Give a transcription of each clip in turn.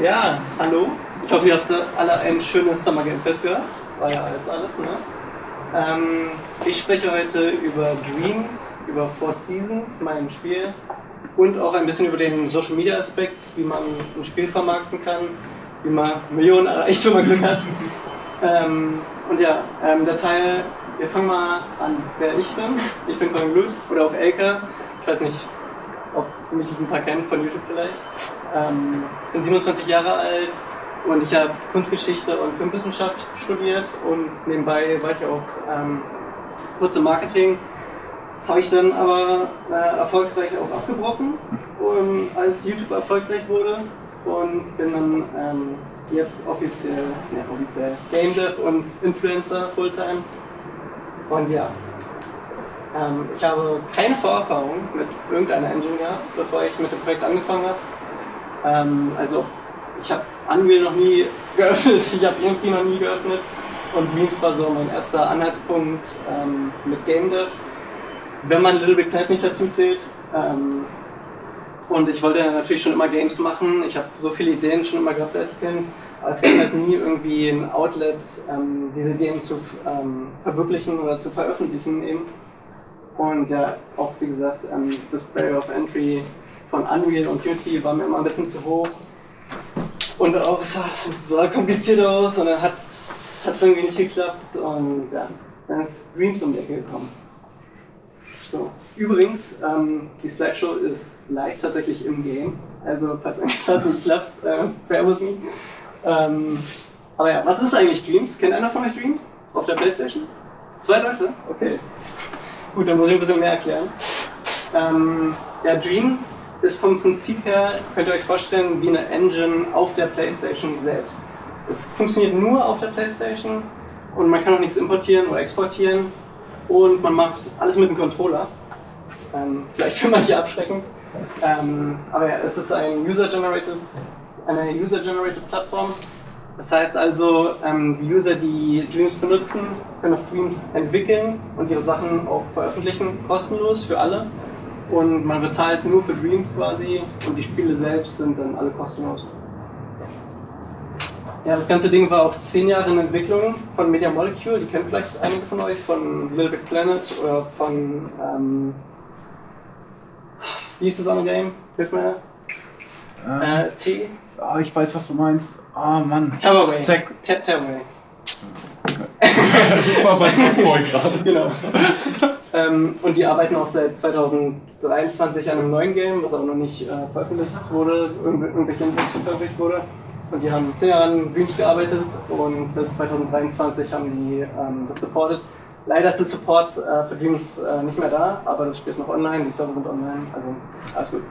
Ja, hallo. Ich hoffe, ihr habt alle ein schönes Summer Game Fest gehabt. War ja jetzt alles, ne? Ich spreche heute über Dreams, über Four Seasons, mein Spiel, und auch ein bisschen über den Social Media Aspekt, wie man ein Spiel vermarkten kann, wie man Millionen erreicht, wenn man Glück hat. Und ja, der Teil, wir fangen mal an, wer ich bin. Ich bin Colin Blut oder auch Elka. Ich weiß nicht, ob mich ein paar kennen von YouTube vielleicht. Bin 27 Jahre alt und ich habe Kunstgeschichte und Filmwissenschaft studiert und nebenbei war ich auch kurz im Marketing. Habe ich dann aber erfolgreich auch abgebrochen, als YouTube erfolgreich wurde, und bin dann jetzt offiziell Game Dev und Influencer Fulltime. Und ja, ich habe keine Vorerfahrung mit irgendeiner Engine gehabt, bevor ich mit dem Projekt angefangen habe. Also ich habe Unreal noch nie geöffnet, ich habe Unity noch nie geöffnet, und Dreams war so mein erster Anhaltspunkt mit Game Dev, wenn man Little Big Planet nicht dazu zählt. Und ich wollte natürlich schon immer Games machen, ich habe so viele Ideen schon immer gehabt als Kind, aber es gab halt nie irgendwie ein Outlet, diese Ideen zu verwirklichen oder zu veröffentlichen eben. Und ja, auch wie gesagt, das Barrier of Entry von Unreal und Unity war mir immer ein bisschen zu hoch. Und auch, es sah kompliziert aus und dann hat es irgendwie nicht geklappt, und ja, dann ist Dreams um die Ecke gekommen. So. Übrigens, die Slideshow ist live tatsächlich im Game, also falls irgendwas nicht klappt, bear with me. Aber ja, was ist eigentlich Dreams? Kennt einer von euch Dreams auf der Playstation? 2 Leute? Okay. Gut, dann muss ich ein bisschen mehr erklären. Ja, Dreams ist vom Prinzip her, könnt ihr euch vorstellen, wie eine Engine auf der Playstation selbst. Es funktioniert nur auf der Playstation und man kann auch nichts importieren oder exportieren, und man macht alles mit dem Controller. Vielleicht für manche abschreckend. Aber ja, es ist eine User-Generated Plattform. Das heißt also, die User, die Dreams benutzen, können auf Dreams entwickeln und ihre Sachen auch veröffentlichen, kostenlos für alle. Und man bezahlt nur für Dreams quasi, und die Spiele selbst sind dann alle kostenlos. Ja, das ganze Ding war auch 10 Jahre in Entwicklung von Media Molecule. Die kennen vielleicht einige von euch von Little Big Planet oder von wie hieß das andere Game? Hilf mir. T? Oh, ich weiß, was du meinst. Oh Mann. Terraway. Terraway. Ich war bei Sackboy gerade. Genau. Und die arbeiten auch seit 2023 an einem neuen Game, was aber noch nicht veröffentlicht wurde, irgendwelche Infos veröffentlicht wurde. Und die haben 10 Jahre an Dreams gearbeitet und bis 2023 haben die das supported. Leider ist der Support für Dreams nicht mehr da, aber das Spiel ist noch online, die Server sind online, also alles gut.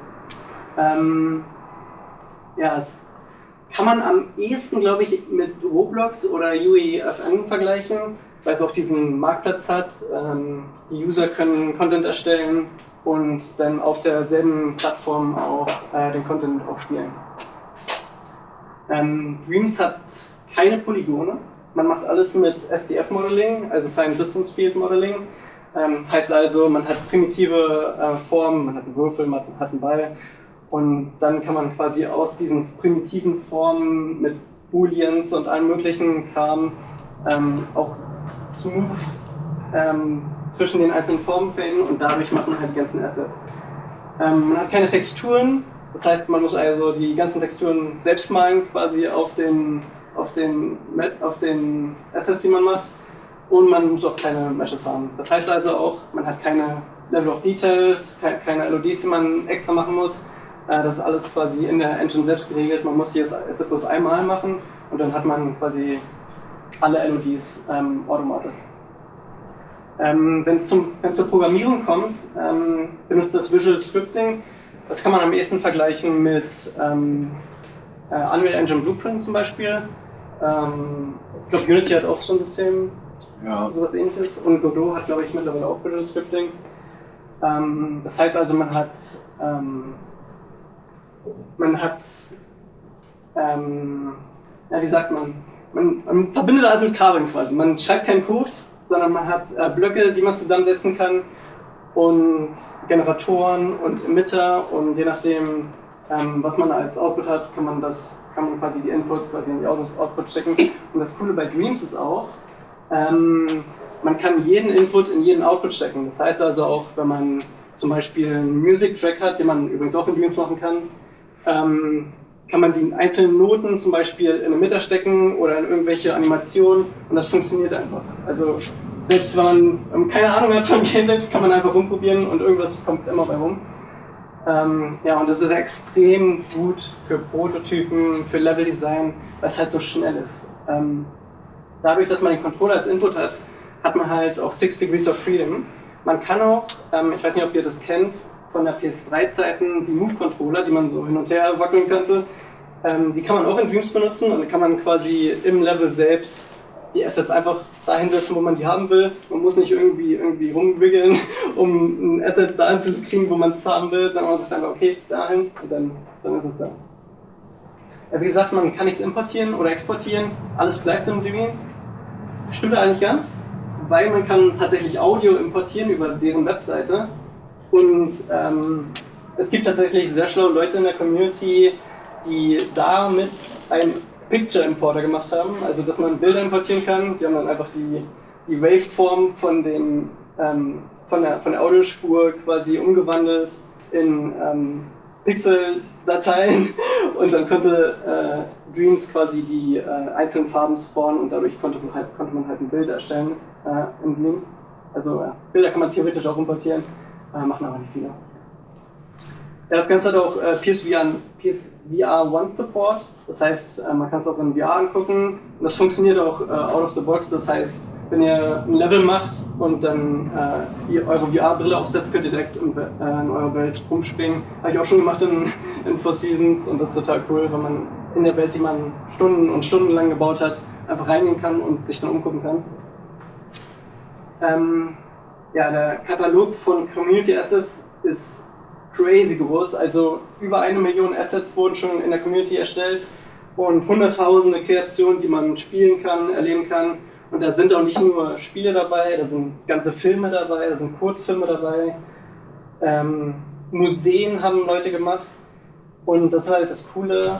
Ja, es kann man am ehesten, glaube ich, mit Roblox oder UEFN vergleichen, weil es auch diesen Marktplatz hat. Die User können Content erstellen und dann auf derselben Plattform auch den Content auch spielen. Dreams hat keine Polygone. Man macht alles mit SDF-Modeling, also Sine Distance Field Modeling. Heißt also, man hat primitive Formen, man hat einen Würfel, man hat einen Ball. Und dann kann man quasi aus diesen primitiven Formen mit Booleans und allem möglichen Kram auch smooth zwischen den einzelnen Formen fällen, und dadurch macht man halt die ganzen Assets. Man hat keine Texturen, das heißt, man muss also die ganzen Texturen selbst malen, quasi auf den Assets, die man macht, und man muss auch keine Meshes haben. Das heißt also auch, man hat keine Level of Details, keine LODs, die man extra machen muss. Das ist alles quasi in der Engine selbst geregelt. Man muss hier das Asset bloß einmal machen und dann hat man quasi alle LODs automatisch. Wenn es zur Programmierung kommt, benutzt das Visual Scripting. Das kann man am ehesten vergleichen mit Unreal Engine Blueprint zum Beispiel. Ich glaube, Unity hat auch so ein System, ja, sowas ähnliches. Und Godot hat, glaube ich, mittlerweile auch Visual Scripting. Das heißt also, man hat wie sagt man verbindet alles mit Kabeln quasi. Man schreibt keinen Code, sondern man hat Blöcke, die man zusammensetzen kann, und Generatoren und Emitter, und je nachdem, was man als Output hat, kann man quasi die Inputs quasi in die Output stecken. Und das Coole bei Dreams ist auch, man kann jeden Input in jeden Output stecken. Das heißt also auch, wenn man zum Beispiel einen Music-Track hat, den man übrigens auch in Dreams machen kann man die einzelnen Noten zum Beispiel in eine Mitte stecken oder in irgendwelche Animationen und das funktioniert einfach. Also selbst wenn man keine Ahnung hat von Gameplay, kann man einfach rumprobieren und irgendwas kommt immer bei rum. Ja, und das ist extrem gut für Prototypen, für Leveldesign, weil es halt so schnell ist. Dadurch, dass man den Controller als Input hat, hat man halt auch 6 Degrees of Freedom. Man kann auch, ich weiß nicht, ob ihr das kennt, von der PS3-Zeiten, die Move-Controller, die man so hin und her wackeln könnte, die kann man auch in Dreams benutzen und dann kann man quasi im Level selbst die Assets einfach dahin setzen, wo man die haben will. Man muss nicht irgendwie rumwiggeln, um ein Asset dahin zu kriegen, wo man es haben will, sondern man sagt einfach, okay, dahin und dann ist es da. Ja, wie gesagt, man kann nichts importieren oder exportieren, alles bleibt in Dreams. Stimmt eigentlich ganz, weil man kann tatsächlich Audio importieren über deren Webseite und es gibt tatsächlich sehr schlaue Leute in der Community, die damit einen Picture Importer gemacht haben, also dass man Bilder importieren kann. Die haben dann einfach die Waveform von der Audiospur quasi umgewandelt in Pixel-Dateien und dann konnte Dreams quasi die einzelnen Farben spawnen und dadurch konnte man halt ein Bild erstellen in Dreams. Also Bilder kann man theoretisch auch importieren, machen aber nicht viele. Ja, das Ganze hat auch PSVR 1 Support, das heißt, man kann es auch in VR angucken und das funktioniert auch out of the box, das heißt, wenn ihr ein Level macht und dann ihr eure VR-Brille aufsetzt, könnt ihr direkt in eurer Welt rumspringen. Habe ich auch schon gemacht in Four Seasons und das ist total cool, wenn man in der Welt, die man Stunden und Stunden lang gebaut hat, einfach reingehen kann und sich dann umgucken kann. Ja, der Katalog von Community Assets ist crazy groß, also über 1 Million Assets wurden schon in der Community erstellt und hunderttausende Kreationen, die man spielen kann, erleben kann. Und da sind auch nicht nur Spiele dabei, da sind ganze Filme dabei, da sind Kurzfilme dabei, Museen haben Leute gemacht und das ist halt das Coole,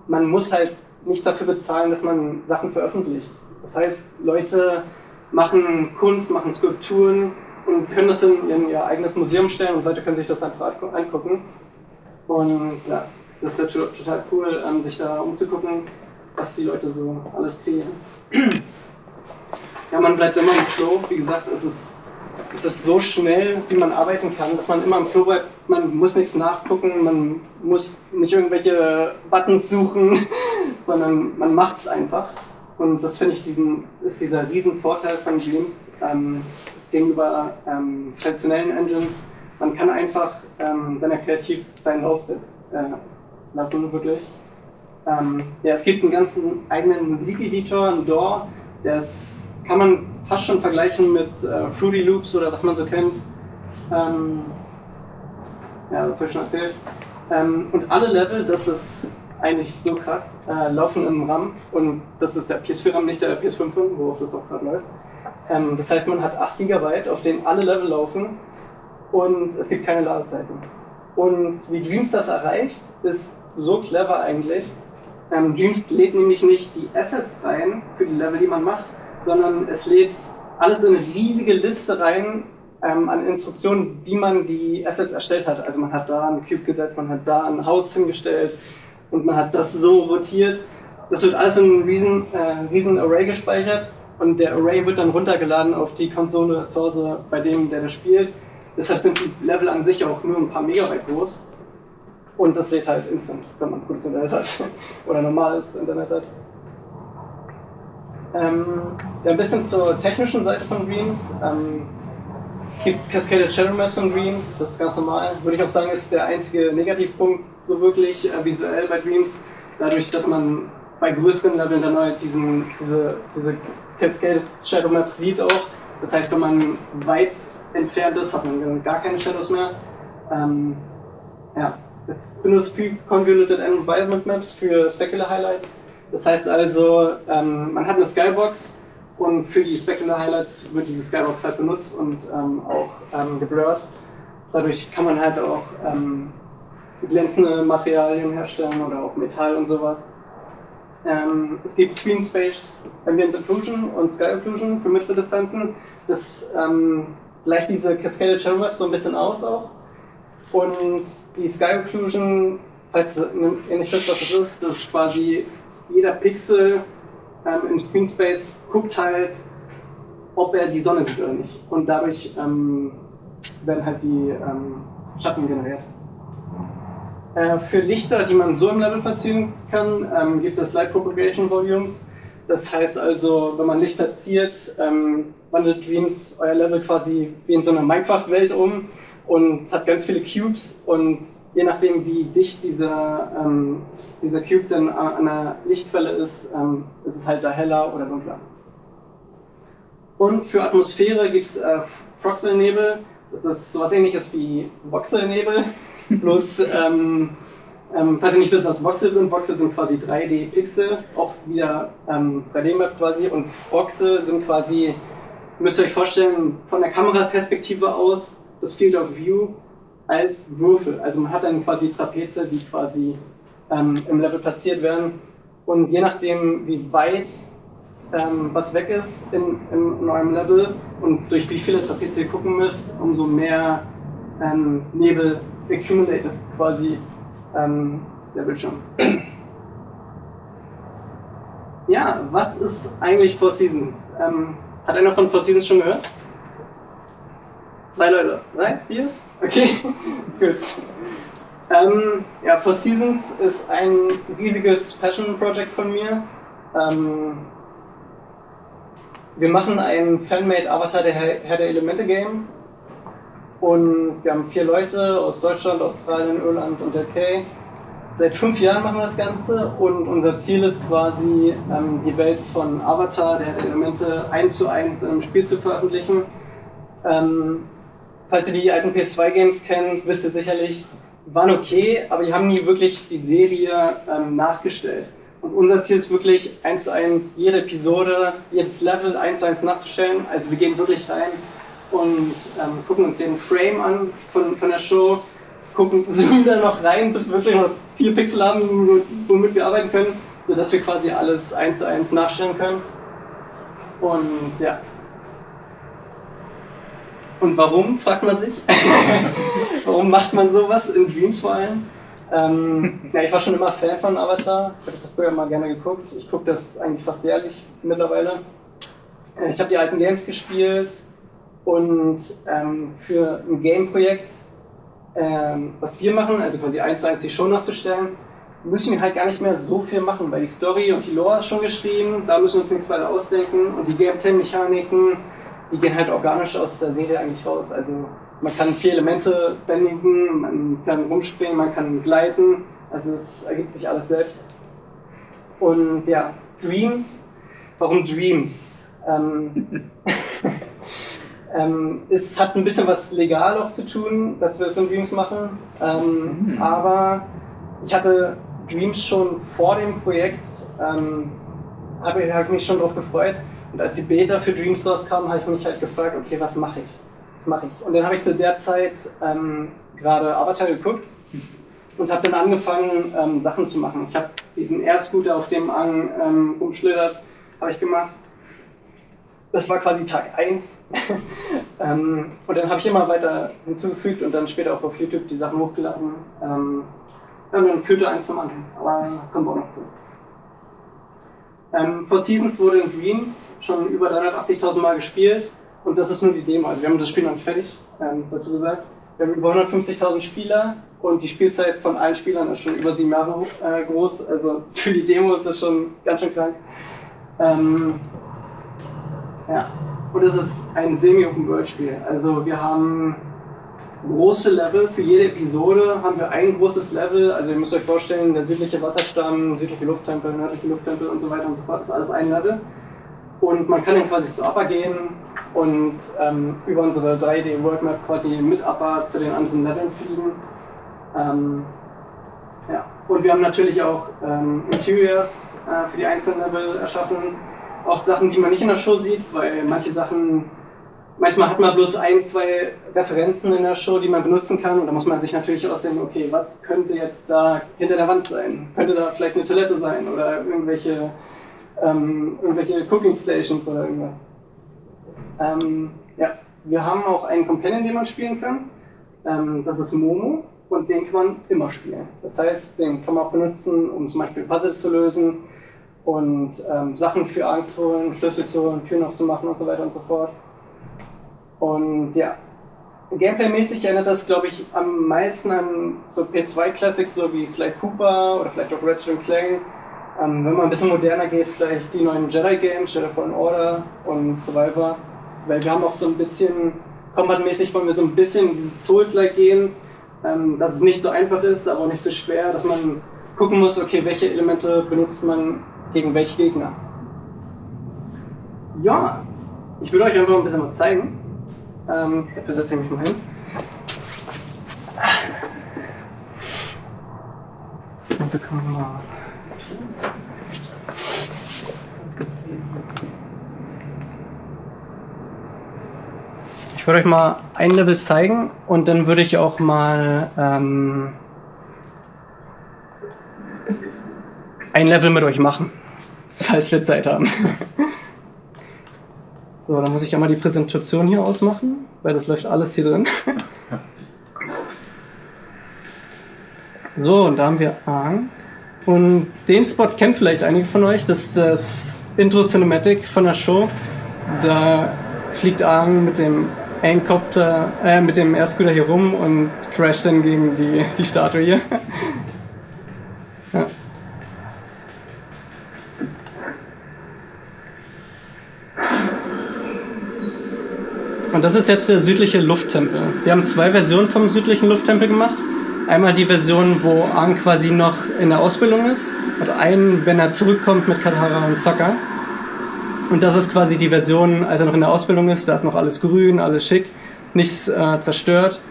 man muss halt nichts dafür bezahlen, dass man Sachen veröffentlicht. Das heißt, Leute machen Kunst, machen Skulpturen und können das in ihr eigenes Museum stellen und Leute können sich das einfach angucken. Und ja, das ist ja total cool, sich da umzugucken, was die Leute so alles kreieren. Ja, man bleibt immer im Flow. Wie gesagt, es ist so schnell, wie man arbeiten kann, dass man immer im Flow bleibt. Man muss nichts nachgucken, man muss nicht irgendwelche Buttons suchen, sondern man macht es einfach. Und das finde ich ist dieser riesen Vorteil von Dreams gegenüber traditionellen Engines. Man kann einfach seiner Kreativ freien Lauf lassen, wirklich. Ja, es gibt einen ganzen eigenen Musikeditor, einen DAW, das kann man fast schon vergleichen mit Fruity Loops oder was man so kennt. Ja, das habe ich schon erzählt. Und alle Level, das ist eigentlich so krass, laufen im RAM und das ist der PS4-RAM, nicht der PS5-RAM, worauf das auch gerade läuft. Das heißt, man hat 8 GB, auf denen alle Level laufen und es gibt keine Ladezeiten. Und wie Dreams das erreicht, ist so clever eigentlich. Dreams lädt nämlich nicht die Assets rein für die Level, die man macht, sondern es lädt alles in eine riesige Liste rein an Instruktionen, wie man die Assets erstellt hat. Also man hat da einen Cube gesetzt, man hat da ein Haus hingestellt und man hat das so rotiert. Das wird alles in einem riesen Array gespeichert und der Array wird dann runtergeladen auf die Konsole zu Hause bei dem, der das spielt. Deshalb sind die Level an sich auch nur ein paar Megabyte groß. Und das lädt halt instant, wenn man gutes Internet hat oder normales Internet hat. Ja, ein bisschen zur technischen Seite von Dreams. Es gibt Cascaded Shadow Maps in Dreams, das ist ganz normal. Würde ich auch sagen, ist der einzige Negativpunkt so wirklich visuell bei Dreams. Dadurch, dass man bei größeren Leveln dann halt diese Cascaded Shadow Maps sieht auch. Das heißt, wenn man weit entfernt ist, hat man gar keine Shadows mehr. Ja. Es benutzt Pre-Convoluted Environment Maps für Specular Highlights. Das heißt also, man hat eine Skybox und für die Specular Highlights wird diese Skybox halt benutzt und auch geblurrt. Dadurch kann man halt auch glänzende Materialien herstellen oder auch Metall und sowas. Es gibt Screen Space Ambient Occlusion und Sky Occlusion für mittlere Distanzen. Das gleicht diese Cascaded Shadow Map so ein bisschen aus auch. Und die Sky Occlusion, falls ihr nicht wisst, was das ist quasi jeder Pixel im Screen Space guckt halt, ob er die Sonne sieht oder nicht. Und dadurch werden halt die Schatten generiert. Für Lichter, die man so im Level platzieren kann, gibt es Light Propagation Volumes. Das heißt also, wenn man Licht platziert, wandelt Dreams euer Level quasi wie in so einer Minecraft-Welt um und hat ganz viele Cubes, und je nachdem wie dicht dieser Cube dann an der Lichtquelle ist es halt da heller oder dunkler. Und für Atmosphäre gibt es Froxelnebel. Das ist sowas ähnliches wie Voxelnebel, bloß falls ihr nicht wisst, was Voxel sind quasi 3D-Pixel, auch wieder 3D-Map quasi, und Froxel sind quasi, müsst ihr euch vorstellen, von der Kameraperspektive aus das Field of View als Würfel. Also man hat dann quasi Trapeze, die quasi im Level platziert werden, und je nachdem wie weit was weg ist in eurem Level und durch wie viele Trapeze ihr gucken müsst, umso mehr Nebel accumulated quasi der Bildschirm. Ja, was ist eigentlich Four Seasons? Hat einer von Four Seasons schon gehört? 2 Leute? 3? 4? Okay, gut. Ja, Four Seasons ist ein riesiges Passion-Project von mir. Wir machen ein Fan-Made Avatar der Herr der Elemente Game. Und wir haben 4 Leute aus Deutschland, Australien, Irland und der UK. Seit 5 Jahren machen wir das Ganze, und unser Ziel ist quasi, die Welt von Avatar, der Herr der Elemente, 1:1 in einem Spiel zu veröffentlichen. Falls ihr die alten PS2-Games kennt, wisst ihr sicherlich, waren okay, aber die haben nie wirklich die Serie nachgestellt. Und unser Ziel ist wirklich 1:1 jede Episode, jedes Level 1:1 nachzustellen. Also wir gehen wirklich rein und gucken uns den Frame an von der Show, zoomen da noch rein, bis wir wirklich noch 4 Pixel haben, womit wir arbeiten können, sodass wir quasi alles 1:1 nachstellen können. Und ja. Und warum, fragt man sich? Warum macht man sowas in Dreams vor allem? Ja, ich war schon immer Fan von Avatar. Ich habe das früher mal gerne geguckt. Ich gucke das eigentlich fast jährlich mittlerweile. Ich habe die alten Games gespielt, und für ein Game-Projekt, was wir machen, also quasi 1:1 die Show nachzustellen, müssen wir halt gar nicht mehr so viel machen, weil die Story und die Lore ist schon geschrieben, da müssen wir uns nichts weiter ausdenken, und die Gameplay-Mechaniken, die gehen halt organisch aus der Serie eigentlich raus. Also man kann 4 Elemente bändigen, man kann rumspringen, man kann gleiten, also es ergibt sich alles selbst. Und ja, Dreams, warum Dreams? Es hat ein bisschen was legal auch zu tun, dass wir es in Dreams machen, aber ich hatte Dreams schon vor dem Projekt, habe ich mich schon drauf gefreut, und als die Beta für Dreams rauskam, habe ich mich halt gefragt, okay, was mache ich? Und dann habe ich zu der Zeit gerade Avatar geguckt und habe dann angefangen, Sachen zu machen. Ich habe diesen Air-Scooter, auf dem Aang rumschlittert, habe ich gemacht. Das war quasi Tag 1. Und dann habe ich immer weiter hinzugefügt und dann später auch auf YouTube die Sachen hochgeladen. Und dann führte eins zum anderen, aber kommen wir auch noch zu. Four Seasons wurde in Dreams schon über 380.000 Mal gespielt, und das ist nur die Demo. Also wir haben das Spiel noch nicht fertig, dazu gesagt. Wir haben über 150.000 Spieler, und die Spielzeit von allen Spielern ist schon über 7 Jahre groß. Also für die Demo ist das schon ganz schön krank. Ja, und es ist ein Semi-Open-World-Spiel. Also wir haben große Level, für jede Episode haben wir ein großes Level. Also ihr müsst euch vorstellen, der südliche Wasserstamm, südliche Lufttempel, nördliche Lufttempel und so weiter und so fort, das ist alles ein Level. Und man kann dann quasi zu Upper gehen und über unsere 3D-Worldmap quasi mit Upper zu den anderen Leveln fliegen. Ja. Und wir haben natürlich auch Interiors für die einzelnen Level erschaffen. Auch Sachen, die man nicht in der Show sieht, weil manche Sachen manchmal hat man bloß ein, zwei Referenzen in der Show, die man benutzen kann und da muss man sich natürlich aussehen, okay, was könnte jetzt da hinter der Wand sein? Könnte da vielleicht eine Toilette sein oder irgendwelche Cooking Stations oder irgendwas. Ja, wir haben auch einen Companion, den man spielen kann. Das ist Momo und den kann man immer spielen. Das heißt, den kann man auch benutzen, um zum Beispiel Puzzle zu lösen und Sachen für Argen zu holen, Schlüssel zu holen, Türen aufzumachen und so weiter und so fort. Und ja, Gameplay-mäßig erinnert das, glaube ich, am meisten an so PS2-Classics, so wie Sly Cooper oder vielleicht auch Ratchet & Clank. Wenn man ein bisschen moderner geht, vielleicht die neuen Jedi-Games, Jedi Fallen Order und Survivor. Weil wir haben auch so ein bisschen, Combat-mäßig wollen wir so ein bisschen in dieses Souls-like gehen, dass es nicht so einfach ist, aber auch nicht so schwer, dass man gucken muss, okay, welche Elemente benutzt man gegen welche Gegner. Ja, ich will euch einfach ein bisschen mal zeigen. Dafür setze ich mich mal hin. Und wir können mal. Ich würde euch mal ein Level zeigen und dann würde ich auch mal ein Level mit euch machen, falls wir Zeit haben. So, dann muss ich einmal die Präsentation hier ausmachen, weil das läuft alles hier drin. So, und da haben wir Aang. Und den Spot kennt vielleicht einige von euch, das ist das Intro-Cinematic von der Show. Da fliegt Aang mit dem mit dem Airscooter hier rum und crasht dann gegen die Statue hier. Ja. Und das ist jetzt der südliche Lufttempel. Wir haben zwei Versionen vom südlichen Lufttempel gemacht. Einmal die Version, wo Aang quasi noch in der Ausbildung ist. Und einen, wenn er zurückkommt mit Katara und Sokka. Und das ist quasi die Version, als er noch in der Ausbildung ist. Da ist noch alles grün, alles schick, nichts zerstört.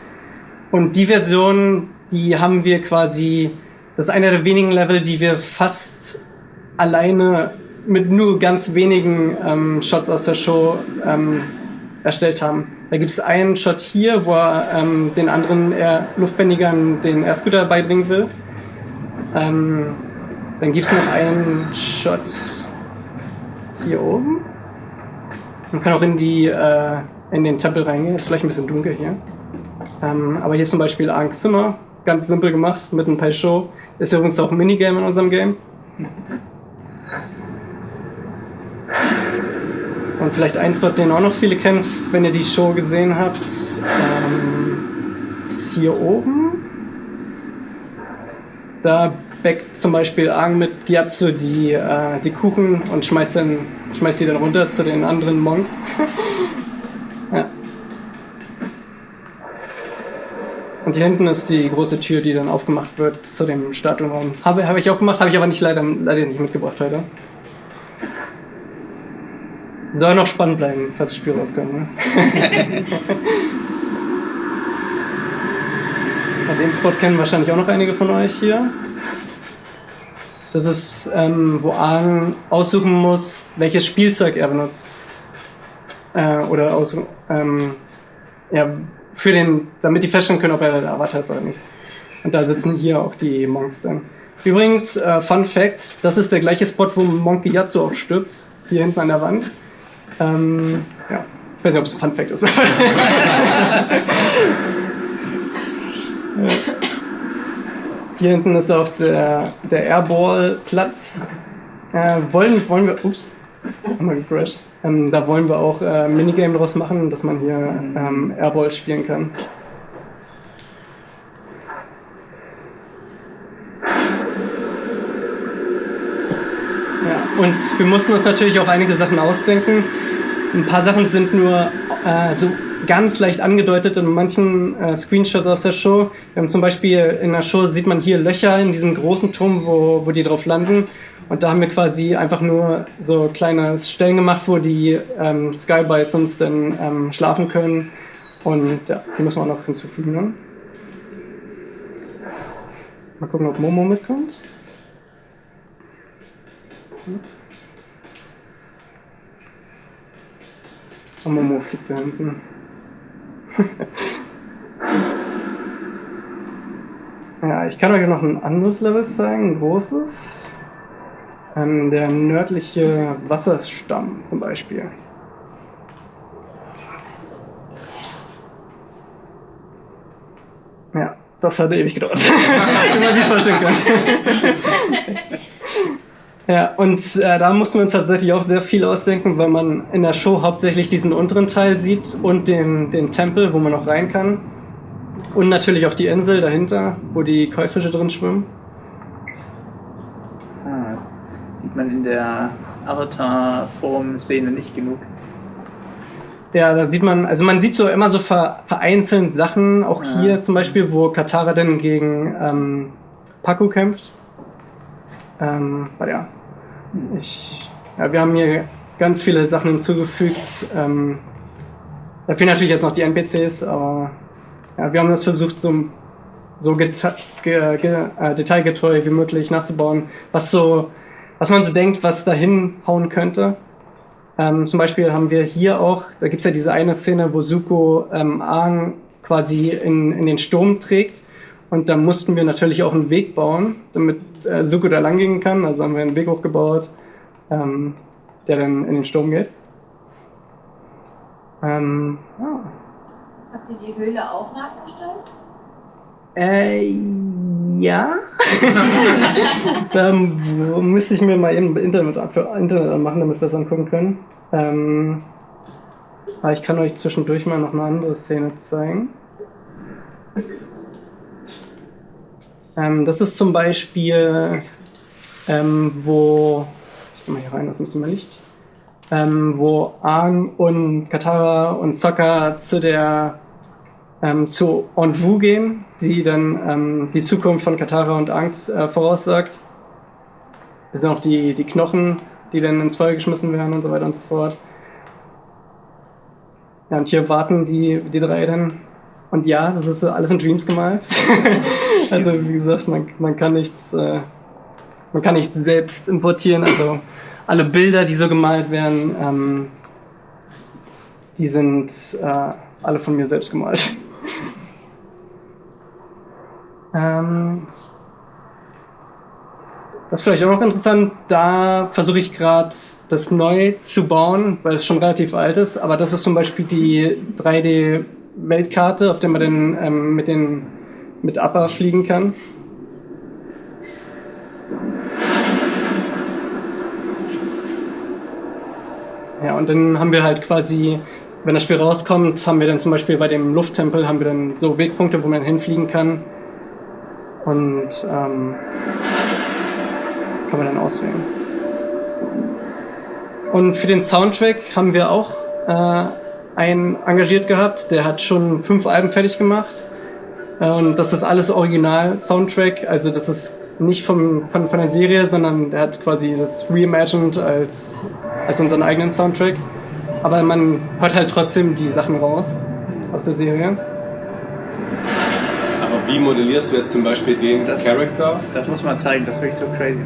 Und die Version, die haben wir quasi, das ist einer der wenigen Level, die wir fast alleine mit nur ganz wenigen Shots aus der Show erstellt haben. Da gibt es einen Shot hier, wo er den anderen Luftbändigern den Airscooter beibringen will. Dann gibt es noch einen Shot hier oben. Man kann auch in den Tempel reingehen, ist vielleicht ein bisschen dunkel hier. Aber hier ist zum Beispiel Aangs Zimmer, ganz simpel gemacht, mit ein paar Show. Ist ja übrigens auch ein Minigame in unserem Game. Und vielleicht ein Spot, den auch noch viele kennen, wenn ihr die Show gesehen habt, ist hier oben. Da backt zum Beispiel Aang mit Gyatso die Kuchen und schmeißt die dann runter zu den anderen Monks. Ja. Und hier hinten ist die große Tür, die dann aufgemacht wird zu dem Statuenraum. Habe ich auch gemacht, habe ich aber leider nicht mitgebracht heute. Soll noch spannend bleiben, falls das Spiel rauskommt. Ne? Ja, den Spot kennen wahrscheinlich auch noch einige von euch hier. Das ist, wo Aang aussuchen muss, welches Spielzeug er benutzt. Damit die feststellen können, ob er der Avatar ist oder nicht. Und da sitzen hier auch die Monks dann. Übrigens, Fun Fact, das ist der gleiche Spot, wo Monk Gyatso auch stirbt. Hier hinten an der Wand. Ja, ich weiß nicht, ob es ein Fun Fact ist. Hier hinten ist auch der Airball-Platz. Wollen wir, ups, haben wir gecrashed. Da wollen wir auch Minigame draus machen, dass man hier Airball spielen kann. Ja, und wir mussten uns natürlich auch einige Sachen ausdenken. Ein paar Sachen sind nur so ganz leicht angedeutet in manchen Screenshots aus der Show. Wir haben zum Beispiel in der Show sieht man hier Löcher in diesem großen Turm, wo die drauf landen. Und da haben wir quasi einfach nur so kleine Stellen gemacht, wo die Sky Bisons dann schlafen können. Und ja, die müssen wir auch noch hinzufügen. Ne? Mal gucken, ob Momo mitkommt. Und Momo fliegt da hinten. Ja, ich kann euch noch ein anderes Level zeigen, ein großes. Der nördliche Wasserstamm zum Beispiel. Ja, das hat ewig gedauert. Wie man sich vorstellen kann. Ja, und da mussten wir uns tatsächlich auch sehr viel ausdenken, weil man in der Show hauptsächlich diesen unteren Teil sieht und den Tempel, wo man noch rein kann. Und natürlich auch die Insel dahinter, wo die Koi-Fische drin schwimmen. Sieht man in der Avatar-Forum-Szene nicht genug. Ja, da sieht man, also man sieht so immer so vereinzelt Sachen, auch hier zum Beispiel, wo Katara dann gegen Pakku kämpft. Aber ja, wir haben hier ganz viele Sachen hinzugefügt. Da fehlen natürlich jetzt noch die NPCs, aber ja, wir haben das versucht, so detailgetreu wie möglich nachzubauen, was man so denkt, was da hinhauen könnte. Zum Beispiel haben wir hier auch, da gibt es ja diese eine Szene, wo Zuko Aang quasi in den Sturm trägt. Und da mussten wir natürlich auch einen Weg bauen, damit Zuko da lang gehen kann. Also haben wir einen Weg hochgebaut, der dann in den Sturm geht. Habt ihr die Höhle auch nachgestellt? Ja. Da müsste ich mir mal eben Internet anmachen, damit wir es angucken können. Aber ich kann euch zwischendurch mal noch eine andere Szene zeigen. Das ist zum Beispiel, wo, ich geh mal hier rein, das müssen wir nicht, wo Aang und Katara und Sokka zu Onwu gehen, die dann die Zukunft von Katara und Aangs voraussagt. Das sind auch die Knochen, die dann ins Feuer geschmissen werden und so weiter und so fort. Ja, und hier warten die drei dann. Und ja, das ist alles in Dreams gemalt. Also wie gesagt, man kann nichts selbst importieren. Also alle Bilder, die so gemalt werden, die sind alle von mir selbst gemalt. Das ist vielleicht auch noch interessant, da versuche ich gerade das neu zu bauen, weil es schon relativ alt ist, aber das ist zum Beispiel die 3D-Weltkarte, auf der man dann mit Appa fliegen kann. Ja, und dann haben wir halt quasi, wenn das Spiel rauskommt, haben wir dann zum Beispiel bei dem Lufttempel haben wir dann so Wegpunkte, wo man hinfliegen kann. Und kann man dann auswählen. Und für den Soundtrack haben wir auch einen engagiert gehabt, der hat schon 5 Alben fertig gemacht. Und das ist alles Original-Soundtrack, also das ist nicht von der Serie, sondern der hat quasi das reimagined als unseren eigenen Soundtrack. Aber man hört halt trotzdem die Sachen raus aus der Serie. Aber wie modellierst du jetzt zum Beispiel den Charakter? Das muss man zeigen, das ist wirklich so crazy.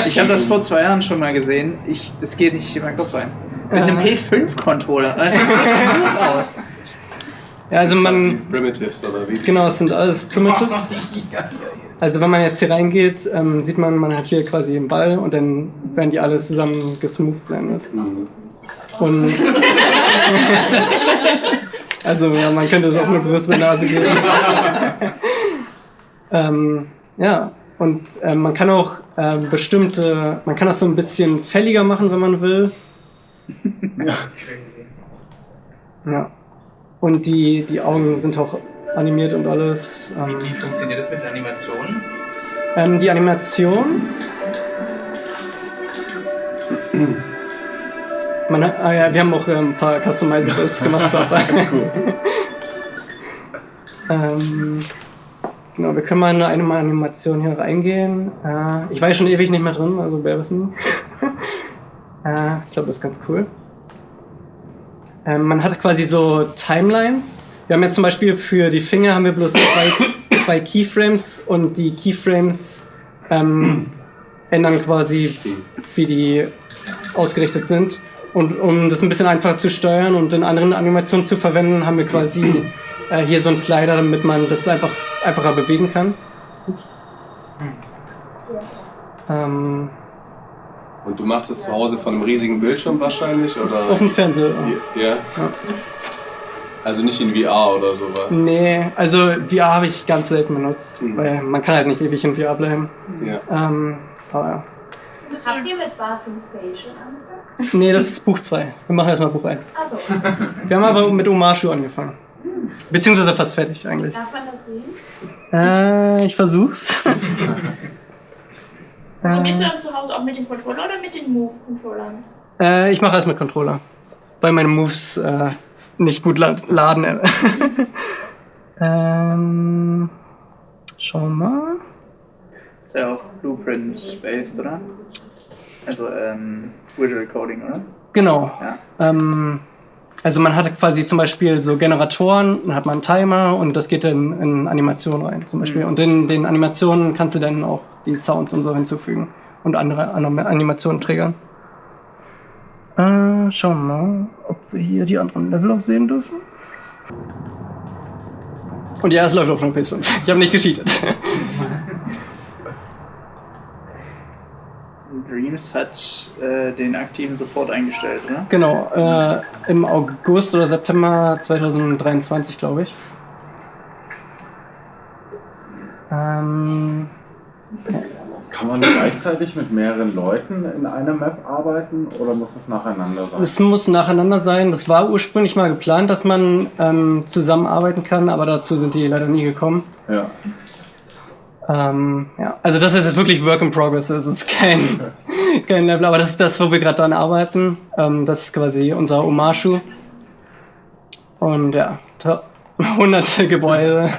Ich Ich habe das vor 2 Jahren schon mal gesehen. Das geht nicht in meinen Kopf rein. Mit einem PS5-Controller. Das sieht so gut aus. Ja, also Primitives oder wie? Genau, es sind alles Primitives. Also wenn man jetzt hier reingeht, sieht man hat hier quasi einen Ball und dann werden die alle zusammen gesmoothed landet. Und also ja, man könnte doch eine größere Nase geben. Ja, und man kann auch man kann das so ein bisschen fälliger machen, wenn man will. Ja. Und die Augen sind auch animiert und alles. Wie funktioniert das mit der Animation? Die Animation. Wir haben auch ein paar Customizables gemacht für Arbeit. Genau, wir können mal in eine Animation hier reingehen. Ich war ja schon ewig nicht mehr drin, also bear with me. Ich glaube, das ist ganz cool. Man hat quasi so Timelines. Wir haben jetzt zum Beispiel für die Finger haben wir bloß zwei Keyframes und die Keyframes ändern quasi, wie die ausgerichtet sind. Und um das ein bisschen einfacher zu steuern und in anderen Animationen zu verwenden, haben wir quasi hier so einen Slider, damit man das einfacher bewegen kann. Und du machst es zu Hause von einem riesigen Bildschirm wahrscheinlich, oder? Auf dem Fernseher. Ja. Also nicht in VR oder sowas? Nee, also VR habe ich ganz selten benutzt, weil man kann halt nicht ewig in VR bleiben. Ja. Aber ja. Habt ihr mit Bar Sensation angefangen? Nee, das ist Buch 2. Wir machen erstmal Buch 1. Also, Wir haben aber mit Omashu angefangen. Beziehungsweise fast fertig eigentlich. darf man das sehen? Ich versuch's. Probierst du dann zu Hause auch mit dem Controller oder mit den Move-Controllern? Ich mache erst mit Controller, weil meine Moves nicht gut laden. Schauen wir mal. Ist ja auch Blueprint-based, oder? Also Visual Coding, oder? Genau. Ja. Also man hat quasi zum Beispiel so Generatoren, dann hat man einen Timer und das geht dann in Animationen rein zum Beispiel. Und in den Animationen kannst du dann auch die Sounds und so hinzufügen und andere Animationen triggern. Schauen wir mal, ob wir hier die anderen Level auch sehen dürfen. Und ja, es läuft auf einer PS5. Ich habe nicht gecheatet. Dreams hat den aktiven Support eingestellt, oder? Genau, im August oder September 2023, glaube ich. Kann man gleichzeitig mit mehreren Leuten in einer Map arbeiten oder muss es nacheinander sein? Es muss nacheinander sein. Das war ursprünglich mal geplant, dass man zusammenarbeiten kann, aber dazu sind die leider nie gekommen. Ja. Ja, also das ist jetzt wirklich Work in Progress. Das ist kein Level, aber das ist das, wo wir gerade dran arbeiten. Das ist quasi unser Omashu. Und ja, hunderte Gebäude.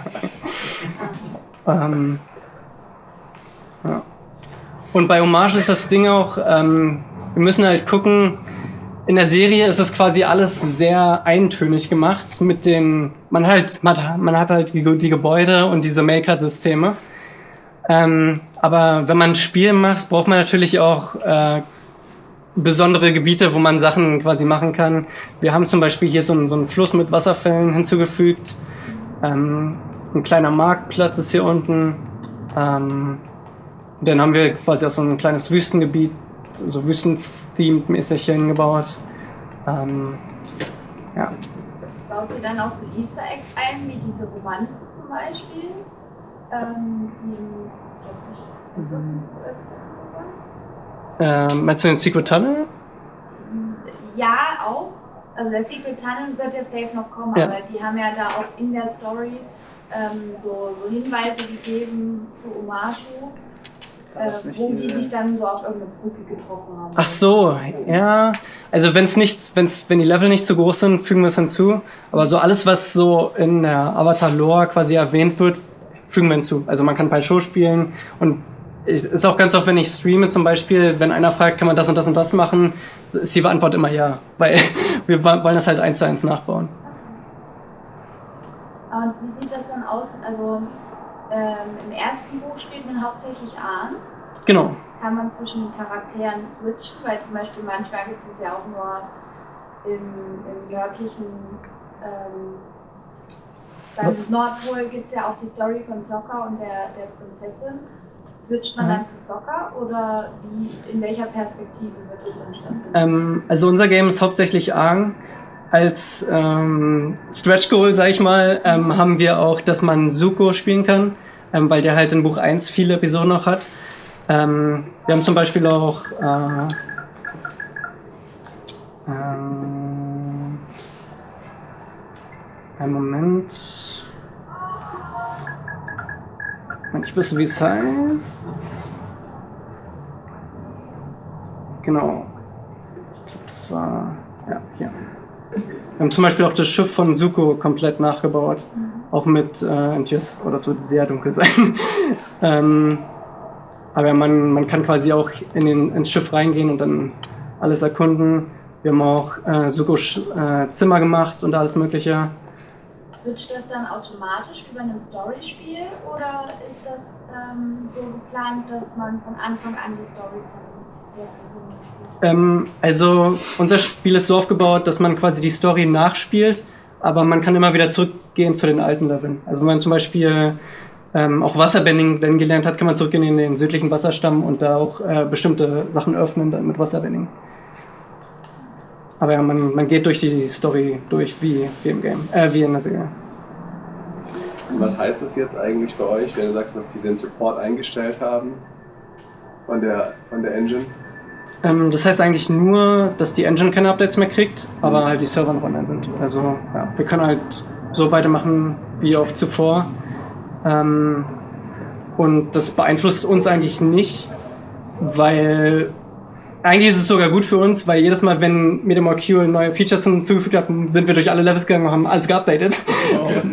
Ja. Und bei Hommage ist das Ding auch, wir müssen halt gucken, in der Serie ist es quasi alles sehr eintönig gemacht mit den, man hat halt die Gebäude und diese Make-up-Systeme. Aber wenn man ein Spiel macht, braucht man natürlich auch besondere Gebiete, wo man Sachen quasi machen kann. Wir haben zum Beispiel hier so einen Fluss mit Wasserfällen hinzugefügt. Ein kleiner Marktplatz ist hier unten. Dann haben wir quasi auch so ein kleines Wüstengebiet, so Wüsten-themed-mäßig hingebaut. Ja. Baut ihr dann auch so Easter Eggs ein, wie diese Romanze zum Beispiel? Meinst du den Secret Tunnel? Ja, auch. Also der Secret Tunnel wird ja safe noch kommen, Ja. aber die haben ja da auch in der Story so Hinweise gegeben zu Omashu, wo die sich dann so auf irgendeine Brücke getroffen haben. Ach so, ja. Also wenn die Level nicht zu groß sind, fügen wir es hinzu. Aber so alles, was so in der Avatar-Lore quasi erwähnt wird, fügen wir hinzu. Also man kann Pai Sho spielen und es ist auch ganz oft, wenn ich streame zum Beispiel, wenn einer fragt, kann man das und das und das machen, ist die Antwort immer ja. Weil wir wollen das halt 1:1 nachbauen. Und wie sieht das dann aus? Also im ersten Buch spielt man hauptsächlich Ahn. Genau. Kann man zwischen den Charakteren switchen, weil zum Beispiel manchmal gibt es ja auch nur im nördlichen, beim Nordpol gibt es ja auch die Story von Sokka und der Prinzessin. Switcht man dann zu Sokka oder in welcher Perspektive wird es dann stattfinden? Also unser Game ist hauptsächlich Aang. Als Stretch Goal, sag ich mal, haben wir auch, dass man Zuko spielen kann, weil der halt in Buch 1 viele Episoden noch hat. Wir haben zum Beispiel auch einen Moment. Ich wüsste, wie es heißt. Genau. Ich glaube, das war. Ja, hier. Wir haben zum Beispiel auch das Schiff von Zuko komplett nachgebaut. Auch mit Entjes. Oh, das wird sehr dunkel sein. Aber man kann quasi auch ins Schiff reingehen und dann alles erkunden. Wir haben auch Zukos Zimmer gemacht und alles Mögliche. Switcht das dann automatisch wie bei einem Story-Spiel oder ist das so geplant, dass man von Anfang an die Story von der Person spielt? Also unser Spiel ist so aufgebaut, dass man quasi die Story nachspielt, aber man kann immer wieder zurückgehen zu den alten Leveln. Also wenn man zum Beispiel auch Wasserbending gelernt hat, kann man zurückgehen in den südlichen Wasserstamm und da auch bestimmte Sachen öffnen dann mit Wasserbending. Aber ja, man geht durch die Story durch wie im Game, wie in der Serie. Und was heißt das jetzt eigentlich für euch, wenn du sagst, dass die den Support eingestellt haben von der Engine? Das heißt eigentlich nur, dass die Engine keine Updates mehr kriegt, aber halt die Server noch online sind. Also ja, wir können halt so weitermachen wie auch zuvor. Und das beeinflusst uns eigentlich nicht, weil eigentlich ist es sogar gut für uns, weil jedes Mal, wenn MediaMarQ neue Features hinzugefügt hat, sind wir durch alle Levels gegangen und haben alles geupdatet.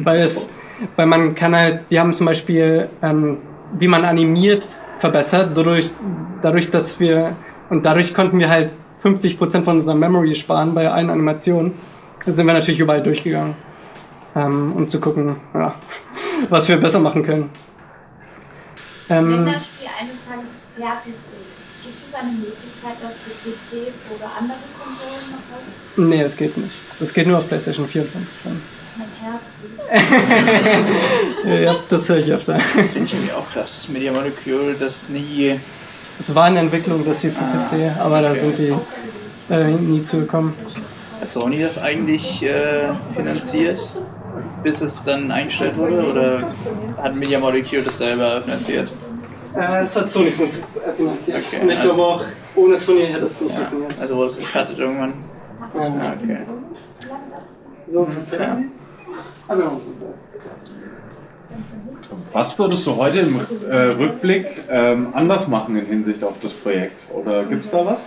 Weil man kann halt, die haben zum Beispiel, wie man animiert, verbessert, dadurch, dass dadurch konnten wir halt 50% von unserer Memory sparen bei allen Animationen. Da sind wir natürlich überall durchgegangen, um zu gucken, ja, was wir besser machen können. Wenn das Spiel eines Tages fertig ist, gibt es eine Möglichkeit, das für PC oder andere Konsolen noch was? Nee, das geht nicht. Das geht nur auf PlayStation 4 und 5. Mein Herz blutet. Ja, das höre ich öfter. Finde ich irgendwie auch krass, dass Media Molecule das nie... Es war eine Entwicklung, das hier für PC, aber da sind die nie zugekommen. Hat Sony das eigentlich finanziert, bis es dann eingestellt wurde, oder hat Media Molecule das selber finanziert? Es hat Sony finanziert. Okay, Und ich glaube auch, ohne Sony hätte es nicht funktioniert. Also wurde es gecuttet irgendwann? Okay. So, Ja. Was würdest du heute im Rückblick anders machen in Hinsicht auf das Projekt? Oder gibt es da was?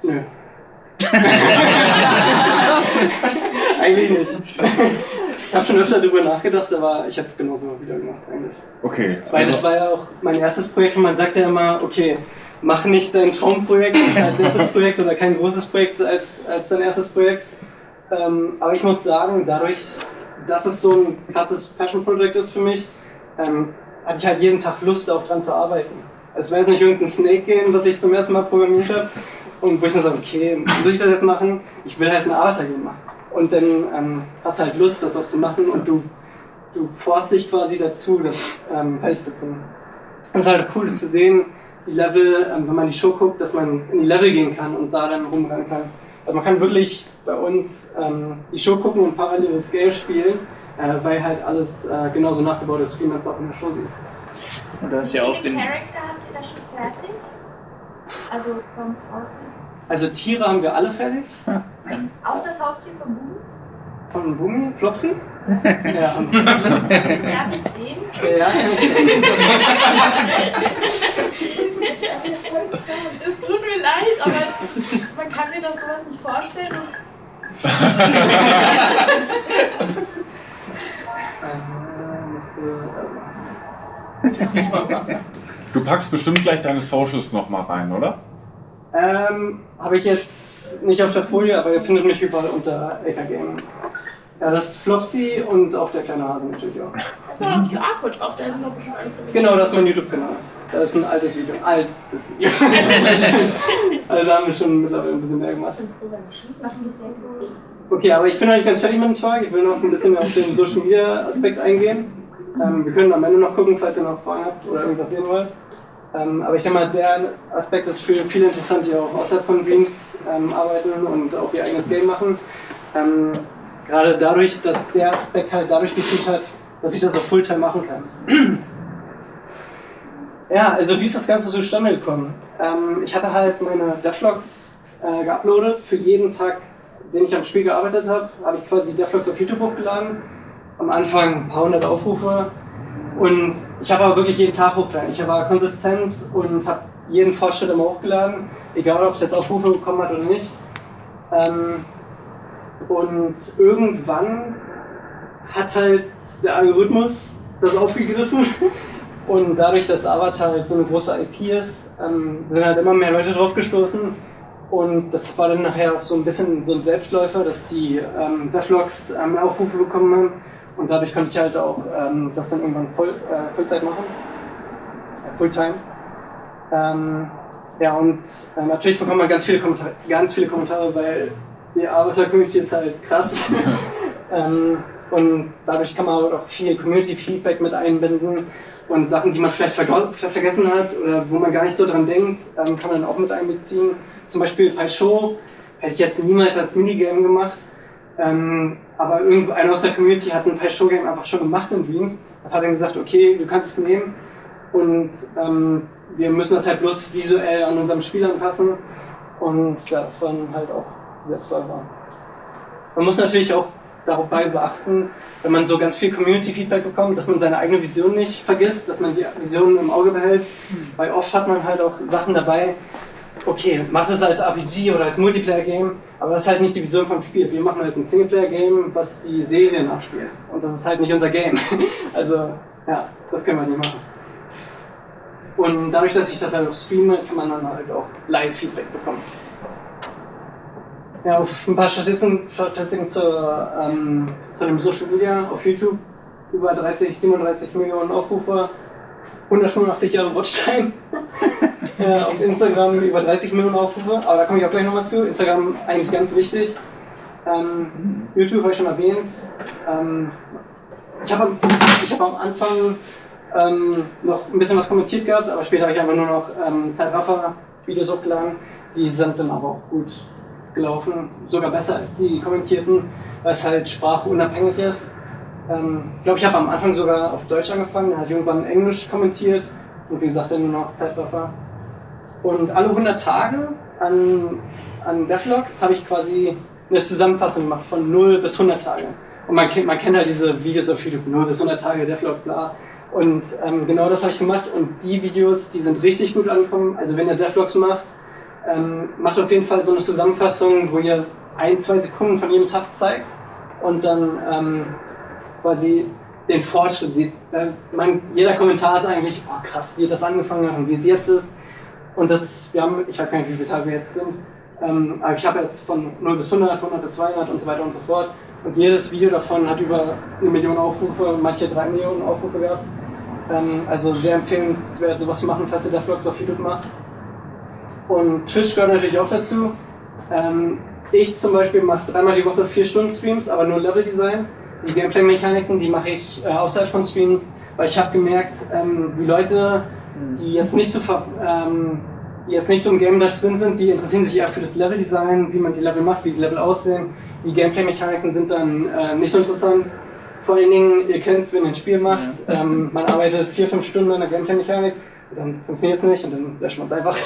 Nö. Eigentlich nicht. Ich habe schon öfter darüber nachgedacht, aber ich hätte es genauso wieder gemacht eigentlich. Okay. Weil das war ja auch mein erstes Projekt und man sagt ja immer, okay, mach nicht dein Traumprojekt als erstes Projekt oder kein großes Projekt als dein erstes Projekt. Aber ich muss sagen, dadurch, dass es so ein krasses Passion-Projekt ist für mich, hatte ich halt jeden Tag Lust, auch dran zu arbeiten. Also es war jetzt nicht irgendein Snake-Game, was ich zum ersten Mal programmiert habe und wo ich dann sage, okay, muss ich das jetzt machen? Ich will halt ein Arbeiter-Game machen. Und dann hast du halt Lust, das auch zu machen und du forst dich quasi dazu, das fertig zu bringen. Es ist halt cool zu sehen, die Level, wenn man die Show guckt, dass man in die Level gehen kann und da dann rumrennen kann. Also man kann wirklich bei uns die Show gucken und parallel das Game spielen, weil halt alles genauso nachgebaut ist, wie man es auch in der Show sieht. Und da ist ja auch Wie viele den... Charakter habt ihr da schon fertig? Also vom Aussehen? Also Tiere haben wir alle fertig. Auch das Haustier von Bumi? Von Bumi, Flopsy. Ja, Darf ich sehen? ja. Es tut mir leid, aber man kann mir doch sowas nicht vorstellen. Du packst bestimmt gleich deine Socials nochmal rein, oder? Habe ich jetzt nicht auf der Folie, aber ihr findet mich überall unter AKGame. Ja, das ist Flopsy und auch der kleine Hase natürlich auch. Da ist doch auch QR-Code drauf, da ist noch bestimmt alles verlinkt. Genau, das ist mein YouTube-Kanal. Da ist ein altes Video. Also da haben wir schon mittlerweile ein bisschen mehr gemacht. Okay, aber ich bin noch nicht ganz fertig mit dem Talk. Ich will noch ein bisschen auf den Social Media Aspekt eingehen. Wir können am Ende noch gucken, falls ihr noch Fragen habt oder irgendwas sehen wollt. Aber ich denke mal, der Aspekt ist für viele interessant, die auch außerhalb von Dreams arbeiten und auch ihr eigenes Game machen. Gerade dadurch, dass der Aspekt halt dadurch geführt hat, dass ich das auch Fulltime machen kann. Ja, also wie ist das Ganze zustande gekommen? Ich hatte halt meine Devlogs geuploadet. Für jeden Tag, den ich am Spiel gearbeitet habe, habe ich quasi Devlogs auf YouTube hochgeladen. Am Anfang ein paar hundert Aufrufe. Und ich habe aber wirklich jeden Tag hochgeladen. Ich war konsistent und habe jeden Fortschritt immer hochgeladen. Egal, ob es jetzt Aufrufe bekommen hat oder nicht. Und irgendwann hat halt der Algorithmus das aufgegriffen. Und dadurch, dass Avatar halt so eine große IP ist, sind halt immer mehr Leute drauf gestoßen. Und das war dann nachher auch so ein bisschen so ein Selbstläufer, dass die Devlogs mehr Aufrufe bekommen haben. Und dadurch konnte ich halt auch das dann irgendwann Fullzeit machen. Fulltime. Ja, und natürlich bekommt man ganz viele Kommentare, weil die Arbeiter-Community ist halt krass. Und dadurch kann man auch viel Community-Feedback mit einbinden und Sachen, die man vielleicht vergessen hat oder wo man gar nicht so dran denkt, kann man dann auch mit einbeziehen. Zum Beispiel bei Show hätte ich jetzt niemals als Minigame gemacht, aber irgendeiner aus der Community hat ein Show-Game einfach schon gemacht in Dreams und hat dann gesagt, okay, du kannst es nehmen und wir müssen das halt bloß visuell an unserem Spiel anpassen und ja, das war dann halt auch selbststeuerbar. Man muss natürlich auch dabei beachten, wenn man so ganz viel Community-Feedback bekommt, dass man seine eigene Vision nicht vergisst, dass man die Vision im Auge behält, weil oft hat man halt auch Sachen dabei, okay, macht es als RPG oder als Multiplayer-Game, aber das ist halt nicht die Vision vom Spiel. Wir machen halt ein Singleplayer-Game, was die Serien abspielt und das ist halt nicht unser Game. Also, ja, das können wir nicht machen. Und dadurch, dass ich das halt auch streame, kann man dann halt auch Live-Feedback bekommen. Ja, auf ein paar Statistiken zu dem Social Media auf YouTube. Über 37 Millionen Aufrufe, 185 Jahre Watchtime. Auf Instagram über 30 Millionen Aufrufe, aber da komme ich auch gleich nochmal zu. Instagram eigentlich ganz wichtig. YouTube habe ich schon erwähnt. Ich hab am Anfang noch ein bisschen was kommentiert gehabt, aber später habe ich einfach nur noch Zeitraffer-Videos hochgeladen. Die sind dann aber auch gut gelaufen, sogar besser als die kommentierten, weil es halt sprachunabhängig ist. Ich glaube, ich habe am Anfang sogar auf Deutsch angefangen, dann hat irgendwann Englisch kommentiert und wie gesagt dann nur noch Zeitraffer. Und alle 100 Tage an Devlogs habe ich quasi eine Zusammenfassung gemacht von 0 bis 100 Tage. Und man kennt halt diese Videos auf YouTube, 0 bis 100 Tage Devlog, bla. Und genau das habe ich gemacht und die Videos, die sind richtig gut angekommen. Also wenn ihr Devlogs macht, macht auf jeden Fall so eine Zusammenfassung, wo ihr 1-2 Sekunden von jedem Tag zeigt und dann quasi den Fortschritt sieht. Jeder Kommentar ist eigentlich, oh krass, wie das angefangen hat und wie es jetzt ist. Und wir haben, ich weiß gar nicht, wie viele Tage wir jetzt sind, aber ich habe jetzt von 0 bis 100, 100 bis 200 und so weiter und so fort. Und jedes Video davon hat über 1 Million Aufrufe, manche 3 Millionen Aufrufe gehabt. Also sehr empfehlenswert, sowas zu machen, falls ihr Devlogs auf YouTube macht. Und Twitch gehört natürlich auch dazu. Ich zum Beispiel mache 3-mal die Woche 4 Stunden Streams, aber nur Level-Design. Die Gameplay-Mechaniken, die mache ich außerhalb von Streams, weil ich habe gemerkt, die Leute, die jetzt nicht so im Game Dash drin sind, die interessieren sich eher für das Level-Design, wie man die Level macht, wie die Level aussehen. Die Gameplay-Mechaniken sind dann nicht so interessant. Vor allen Dingen, ihr kennt es, wenn ihr ein Spiel macht, man arbeitet 4-5 Stunden an der Gameplay-Mechanik, dann funktioniert es nicht und dann löscht man es einfach.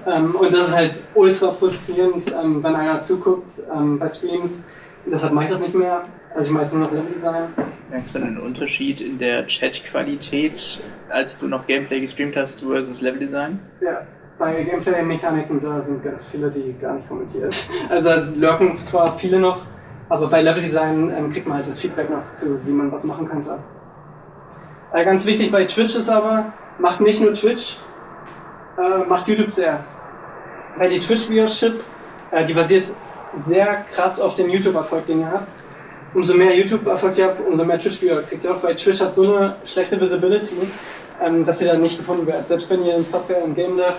Und das ist halt ultra frustrierend, wenn einer zuguckt bei Streams. Deshalb mache ich das nicht mehr. Also ich mache jetzt nur noch Level-Design. Merkst du einen Unterschied in der Chat-Qualität, als du noch Gameplay gestreamt hast versus Level-Design? Ja, bei Gameplay-Mechaniken, da sind ganz viele, die gar nicht kommentieren. Also es lurken zwar viele noch, aber bei Level-Design kriegt man halt das Feedback noch zu, wie man was machen könnte. Ganz wichtig bei Twitch ist aber, macht nicht nur Twitch, macht YouTube zuerst. Weil die Twitch-Viewership, die basiert sehr krass auf dem YouTube-Erfolg, den ihr habt. Umso mehr YouTube-Erfolg ihr habt, umso mehr Twitch-Viewer kriegt ihr auch, weil Twitch hat so eine schlechte Visibility, dass ihr dann nicht gefunden werdet. Selbst wenn ihr in Software im Game Dev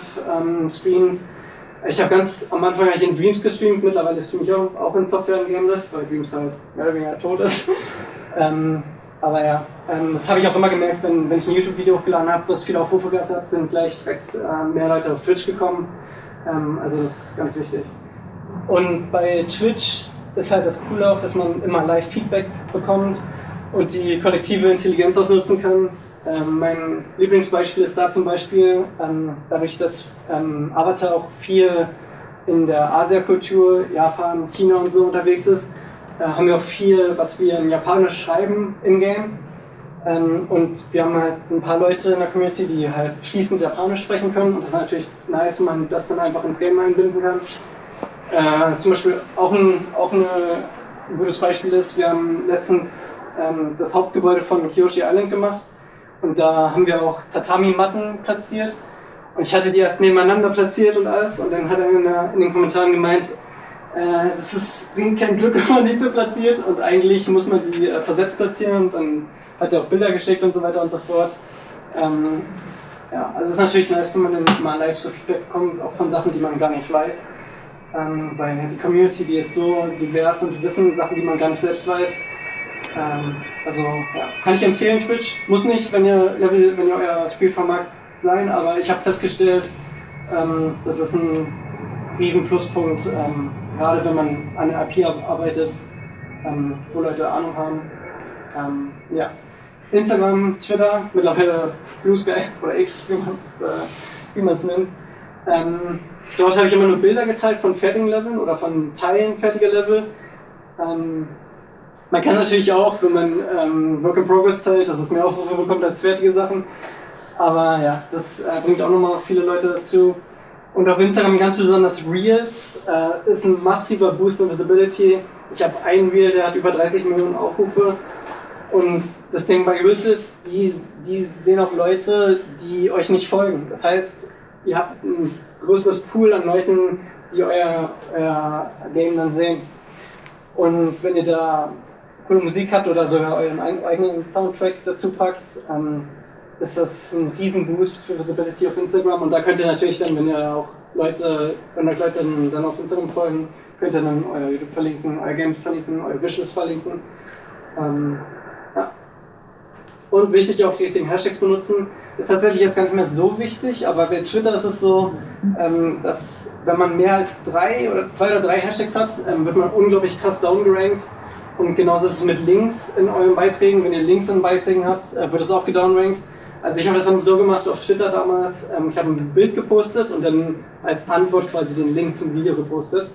streamt. Ich habe ganz am Anfang in Dreams gestreamt, mittlerweile streame ich auch in Software im Game Dev, weil Dreams halt mehr oder weniger tot ist. Aber ja, das habe ich auch immer gemerkt, wenn ich ein YouTube-Video hochgeladen habe, was viele Aufrufe gehabt hat, sind gleich direkt mehr Leute auf Twitch gekommen. Also das ist ganz wichtig. Und bei Twitch ist halt das Coole auch, dass man immer Live-Feedback bekommt und die kollektive Intelligenz ausnutzen kann. Mein Lieblingsbeispiel ist da zum Beispiel, dadurch, dass Avatar auch viel in der Asia-Kultur, Japan, China und so unterwegs ist, haben wir auch viel, was wir in Japanisch schreiben im Game. Und wir haben halt ein paar Leute in der Community, die halt fließend Japanisch sprechen können. Und das ist natürlich nice, wenn man das dann einfach ins Game einbinden kann. Zum Beispiel auch ein gutes Beispiel ist, wir haben letztens das Hauptgebäude von Kyoshi Island gemacht. Und da haben wir auch Tatami-Matten platziert. Und ich hatte die erst nebeneinander platziert und alles. Und dann hat er in den Kommentaren gemeint, bringt kein Glück, wenn man die so platziert. Und eigentlich muss man die versetzt platzieren. Und dann hat er auch Bilder geschickt und so weiter und so fort. ja, also es ist natürlich nice, wenn man dann mal live so Feedback bekommt, auch von Sachen, die man gar nicht weiß. Weil die Community, die ist so divers und die wissen Sachen, die man gar nicht selbst weiß. Also ja, kann ich empfehlen, Twitch. Muss nicht, wenn ihr euer Spiel vermarktet sein, aber ich habe festgestellt, das ist ein riesen Pluspunkt, gerade wenn man an der IP arbeitet, wo Leute Ahnung haben. Ja. Instagram, Twitter, mittlerweile Blue Sky oder X, wie man es nennt. Dort habe ich immer nur Bilder geteilt von fertigen Leveln oder von Teilen fertiger Level. Man kann natürlich auch, wenn man Work in Progress teilt, dass es mehr Aufrufe bekommt als fertige Sachen. Aber ja, das bringt auch nochmal viele Leute dazu. Und auf Instagram ganz besonders Reels ist ein massiver Boost in Visibility. Ich habe einen Reel, der hat über 30 Millionen Aufrufe. Und das Ding bei Reels ist, die sehen auch Leute, die euch nicht folgen. Das heißt, ihr habt ein größeres Pool an Leuten, die euer Game dann sehen. Und wenn ihr da coole Musik habt oder sogar euren eigenen Soundtrack dazu packt, ist das ein riesen Boost für Visibility auf Instagram. Und da könnt ihr natürlich dann, wenn euch Leute dann auf Instagram folgen, könnt ihr dann euer YouTube verlinken, euer Game verlinken, euer Wishlist verlinken. Ja. Und wichtig auch die richtigen Hashtags benutzen. Ist tatsächlich jetzt gar nicht mehr so wichtig, aber bei Twitter ist es so, dass wenn man mehr als 2 oder 3 Hashtags hat, wird man unglaublich krass downgerankt. Und genauso ist es mit Links in euren Beiträgen. Wenn ihr Links in Beiträgen habt, wird es auch gedownrankt. Also ich habe das dann so gemacht auf Twitter damals. Ich habe ein Bild gepostet und dann als Antwort quasi den Link zum Video gepostet.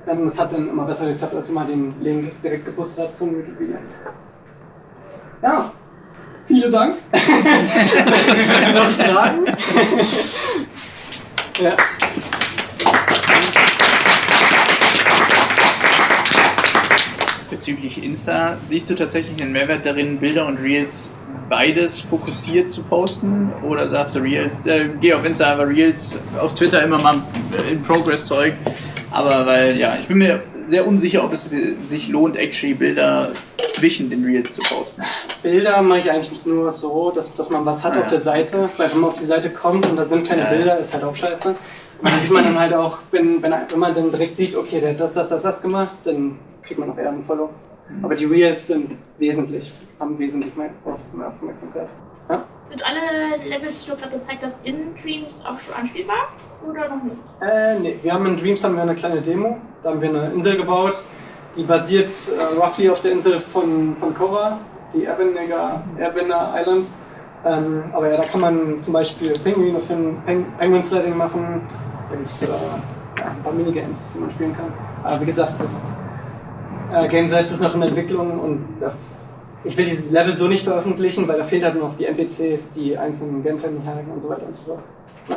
Das hat dann immer besser geklappt, als wenn man den Link direkt gepostet hat zum YouTube-Video. Ja, vielen Dank. Noch Fragen? Ja. Bezüglich Insta, siehst du tatsächlich einen Mehrwert darin, Bilder und Reels beides fokussiert zu posten? Oder sagst du, geh auf Insta, aber Reels auf Twitter immer mal in Progress-Zeug? Aber weil, ja, ich bin mir sehr unsicher, ob es sich lohnt, actually Bilder zwischen den Reels zu posten. Bilder mache ich eigentlich nur so, dass man was hat auf der Seite, weil wenn man auf die Seite kommt und da sind keine Bilder, ist halt auch scheiße. Und dann sieht man dann halt auch, wenn man dann direkt sieht, okay, der hat das gemacht, dann kriegt man auch eher einen Follow. Aber die Reels haben wesentlich mehr Aufmerksamkeit. Ja? Sind alle Levels, die du gerade gezeigt hast, in Dreams auch schon anspielbar oder noch nicht? Nee, wir haben in Dreams eine kleine Demo. Da haben wir eine Insel gebaut, die basiert roughly auf der Insel von Korra, die Airbender Island. Aber ja, da kann man zum Beispiel Pinguine finden, Penguin Sliding machen. Da gibt es ein paar Minigames, die man spielen kann. Aber wie gesagt, das Game selbst ist noch in Entwicklung und ich will dieses Level so nicht veröffentlichen, weil da fehlt halt noch die NPCs, die einzelnen Gameplay-Mechaniken und so weiter und so fort. Ja.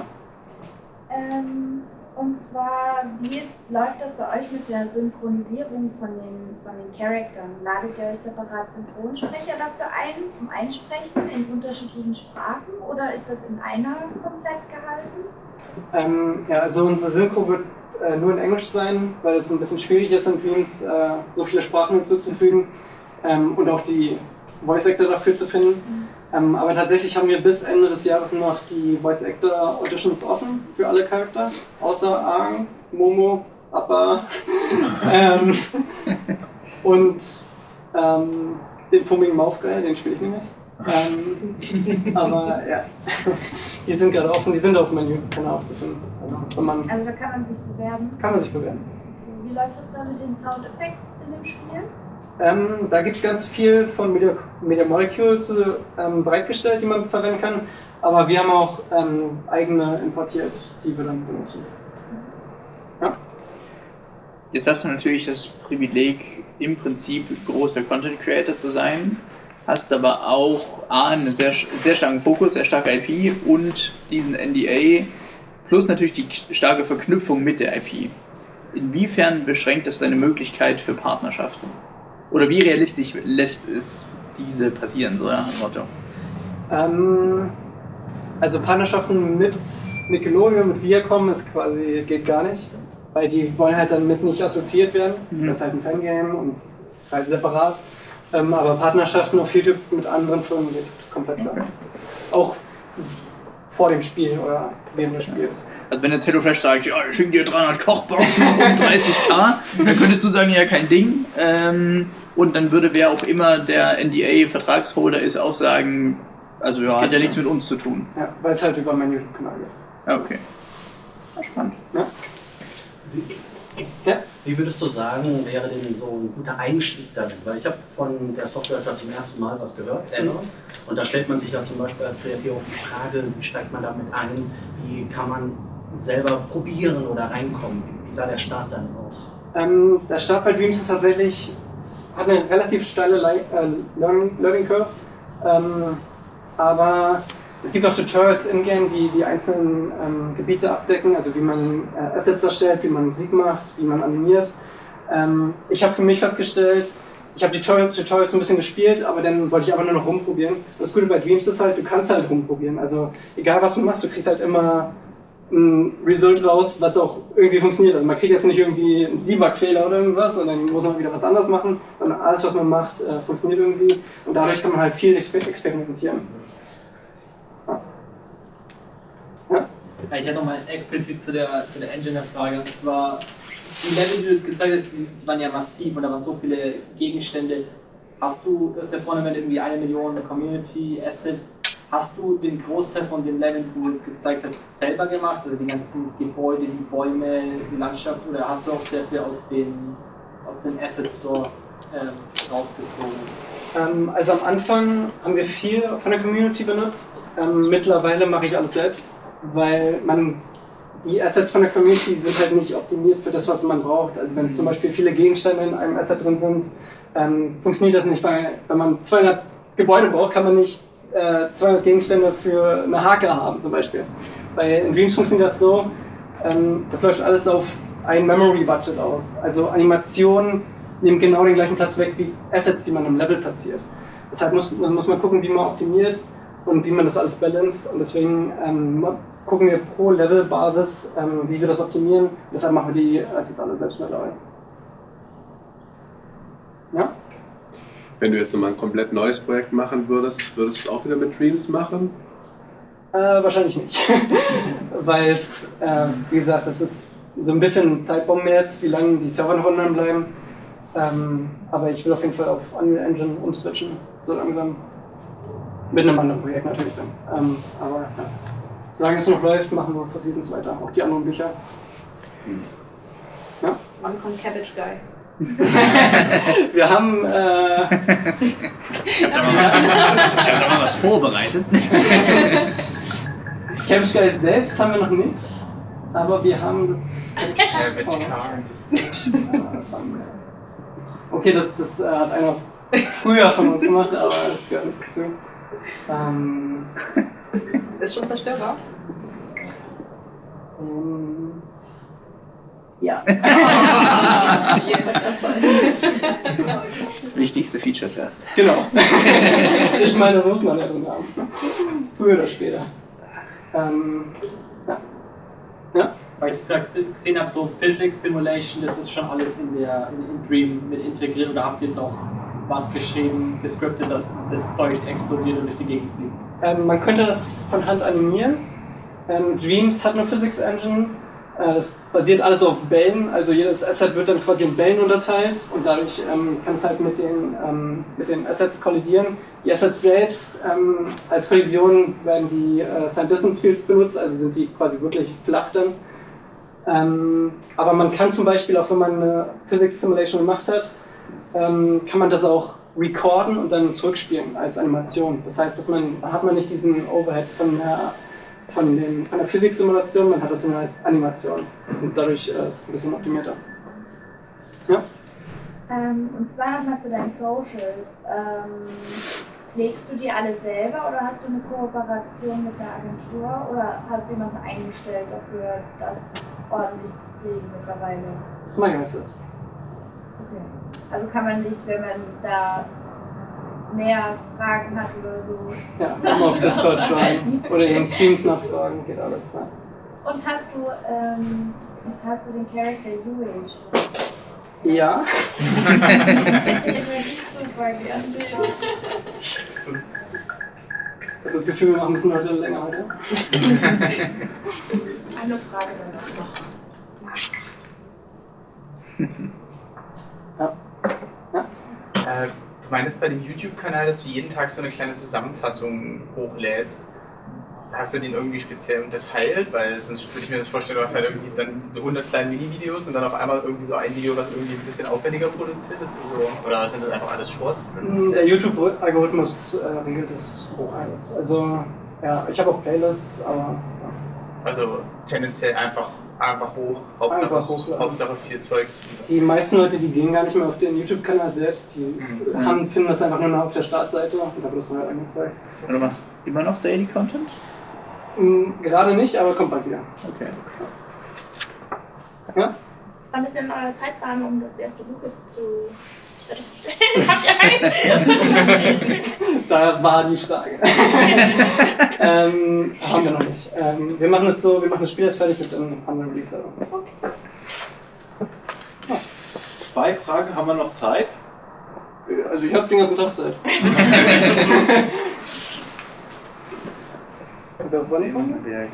Und zwar, läuft das bei euch mit der Synchronisierung von den Charaktern? Ladet ihr euch separat Synchronsprecher dafür ein, zum Einsprechen in unterschiedlichen Sprachen oder ist das in einer komplett gehalten? Ja, also unsere Synchro wird nur in Englisch sein, weil es ein bisschen schwierig ist, in Dreams so viele Sprachen hinzuzufügen und auch die Voice Actor dafür zu finden. Aber tatsächlich haben wir bis Ende des Jahres noch die Voice Actor Auditions offen für alle Charakter, außer Aang, Momo, Appa und den fummigen Maufguy, den spiele ich nämlich. Aber ja, die sind gerade offen, die sind auf meinem YouTube-Kanal auch zu finden. Also da kann man sich bewerben? Kann man sich bewerben. Wie läuft das da mit den Soundeffekts in dem Spiel? Da gibt es ganz viel von Media Molecule bereitgestellt, die man verwenden kann. Aber wir haben auch eigene importiert, die wir dann benutzen. Ja. Jetzt hast du natürlich das Privileg, im Prinzip großer Content Creator zu sein, hast aber auch einen sehr, sehr starken Fokus, sehr starke IP und diesen NDA, plus natürlich die starke Verknüpfung mit der IP. Inwiefern beschränkt das deine Möglichkeit für Partnerschaften? Oder wie realistisch lässt es diese passieren, so nach dem Motto? Also Partnerschaften mit Nickelodeon, mit Viacom geht gar nicht. Weil die wollen halt dann mit nicht assoziiert werden. Das ist halt ein Fangame und es ist halt separat. Aber Partnerschaften auf YouTube mit anderen Firmen geht komplett klar. Auch vor dem Spiel oder während des Spiels. Also wenn jetzt HelloFresh sagt, ja, ich schenke dir 300 Kochboxen und 30k, dann könntest du sagen, ja, kein Ding. Und dann würde wer auch immer der NDA-Vertragsholder ist, auch sagen, also ja, hat ja nichts mit uns zu tun. Ja, weil es halt über meinen YouTube-Kanal geht. Ja, okay. Ja, spannend. Ja. Ja. Wie würdest du sagen, wäre denn so ein guter Einstieg darin? Weil ich habe von der Software zum ersten Mal was gehört, und da stellt man sich ja zum Beispiel als Kreativ auf die Frage, wie steigt man damit ein, wie kann man selber probieren oder reinkommen? Wie sah der Start dann aus? Der Start bei Dreams ist tatsächlich, es hat eine relativ steile Learning Curve, aber es gibt auch Tutorials in-game, die die einzelnen Gebiete abdecken, also wie man Assets erstellt, wie man Musik macht, wie man animiert. Ich habe für mich festgestellt, ich habe die Tutorials ein bisschen gespielt, aber dann wollte ich aber nur noch rumprobieren. Und das Gute bei Dreams ist halt, du kannst halt rumprobieren. Also egal was du machst, du kriegst halt immer ein Result raus, was auch irgendwie funktioniert. Also man kriegt jetzt nicht irgendwie einen Debug-Fehler oder irgendwas und dann muss man wieder was anderes machen, sondern alles, was man macht, funktioniert irgendwie und dadurch kann man halt viel experimentieren. Ja, ich hätte noch mal explizit zu der Engine eine Frage. Und zwar, die Level, die du jetzt gezeigt hast, die waren ja massiv und da waren so viele Gegenstände. Hast du, das ist ja vorne mit irgendwie 1 Million Community Assets, hast du den Großteil von den Leveln, die du jetzt gezeigt hast, selber gemacht? Also die ganzen Gebäude, die Bäume, die Landschaft? Oder hast du auch sehr viel aus den Asset Store rausgezogen? Also am Anfang haben wir viel von der Community benutzt. Mittlerweile mache ich alles selbst, weil die Assets von der Community sind halt nicht optimiert für das, was man braucht. Also wenn zum Beispiel viele Gegenstände in einem Asset drin sind, funktioniert das nicht, weil wenn man 200 Gebäude braucht, kann man nicht 200 Gegenstände für eine Hake haben zum Beispiel. In Dreams funktioniert das so, das läuft alles auf ein Memory Budget aus. Also Animationen nehmen genau den gleichen Platz weg wie Assets, die man im Level platziert. Deshalb muss man gucken, wie man optimiert und wie man das alles balanced, und deswegen gucken wir pro Level-Basis, wie wir das optimieren. Deshalb machen wir die Assets alle selbst mittlerweile. Ja? Wenn du jetzt nochmal ein komplett neues Projekt machen würdest du es auch wieder mit Dreams machen? Wahrscheinlich nicht. Weil es, wie gesagt, das ist so ein bisschen Zeitbombe jetzt, wie lange die Server noch online bleiben. Aber ich will auf jeden Fall auf Unreal Engine umswitchen, so langsam. Mit einem anderen Projekt natürlich dann. Aber ja. Solange es noch läuft, machen wir Seasons weiter. Auch die anderen Bücher. Ja? Wann kommt Cabbage Guy? Wir haben. Ich hab da mal was vorbereitet. Cabbage Guy selbst haben wir noch nicht. Aber wir haben das. Cabbage Card. Okay, das hat einer früher von uns gemacht, aber das gehört nicht dazu. Ist schon zerstörbar? Ja. Yes. Das wichtigste Feature zuerst. Genau. Ich meine, das muss man ja drin haben. Früher oder später. Ja. Weil ich gerade gesehen habe, so Physics Simulation, das ist schon alles in Dream mit integriert, oder habt ihr jetzt auch was geschrieben, gescriptet, dass das Zeug explodiert und durch die Gegend fliegt? Man könnte das von Hand animieren. Dreams hat eine Physics Engine. Das basiert alles auf Bällen, also jedes Asset wird dann quasi in Bällen unterteilt und dadurch kann es halt mit den Assets kollidieren. Die Assets selbst als Kollision werden die Sign Distance Field benutzt, also sind die quasi wirklich flach dann. Aber man kann zum Beispiel, auch wenn man eine Physics Simulation gemacht hat, kann man das auch recorden und dann zurückspielen als Animation. Das heißt, hat man nicht diesen Overhead von der Physik-Simulation, man hat das dann als Animation und dadurch ist es ein bisschen optimierter. Ja? Und zwar nochmal zu deinen Socials. Pflegst du die alle selber oder hast du eine Kooperation mit der Agentur oder hast du jemanden eingestellt dafür, das ordentlich zu pflegen mittlerweile? Das mache ich alles selbst. Okay. Also kann man nicht, wenn man da mehr Fragen hat oder so. Ja, immer auf Discord joinen oder in den Streams nachfragen, geht alles. Ja. Und hast du den Charakter UH? Ja. Super gerne. Ich habe das Gefühl, wir machen ein bisschen heute länger heute. Eine Frage dann auch noch. Ja. Ja. Du meinst bei dem YouTube-Kanal, dass du jeden Tag so eine kleine Zusammenfassung hochlädst. Hast du den irgendwie speziell unterteilt? Weil sonst würde ich mir das vorstellen, du hast halt irgendwie dann so 100 kleine Mini-Videos und dann auf einmal irgendwie so ein Video, was irgendwie ein bisschen aufwendiger produziert ist. Also, oder sind das einfach alles Shorts? Der YouTube-Algorithmus regelt das hoch alles. Also, ja, ich habe auch Playlists, aber. Ja. Also tendenziell einfach hoch, Hauptsache, Einfach hochladen. Hauptsache viel Zeugs. Die meisten Leute, die gehen gar nicht mehr auf den YouTube-Kanal selbst, die finden das einfach nur noch auf der Startseite und da wird es dann halt angezeigt. Und du machst immer noch Daily Content? Gerade nicht, aber kommt bald wieder. Okay. Ja? Wann ist denn euer Zeitplan, um das erste Buch jetzt fertigzustellen? Habt ihr einen? Da war die Frage. Haben wir noch nicht. Wir machen es so, wir machen das Spiel jetzt fertig und dann haben wir ein Release. Ja. 2 Fragen, haben wir noch Zeit? Also ich habe den ganzen Tag Zeit. Wer war nicht von mir?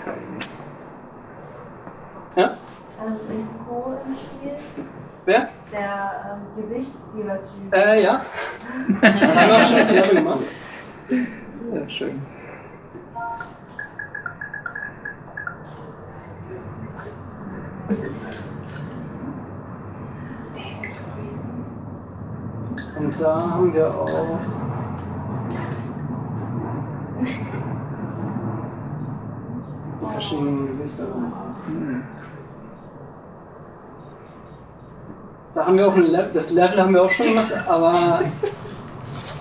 Ja? Risiko im Spiel. Wer? Der Gewichtsdealer-Typ. Ja. Haben wir auch schon das Level gemacht. Ja, schön. Und da haben wir auch. Verschiedene Gesichter. Da haben wir auch das Level haben wir auch schon gemacht, aber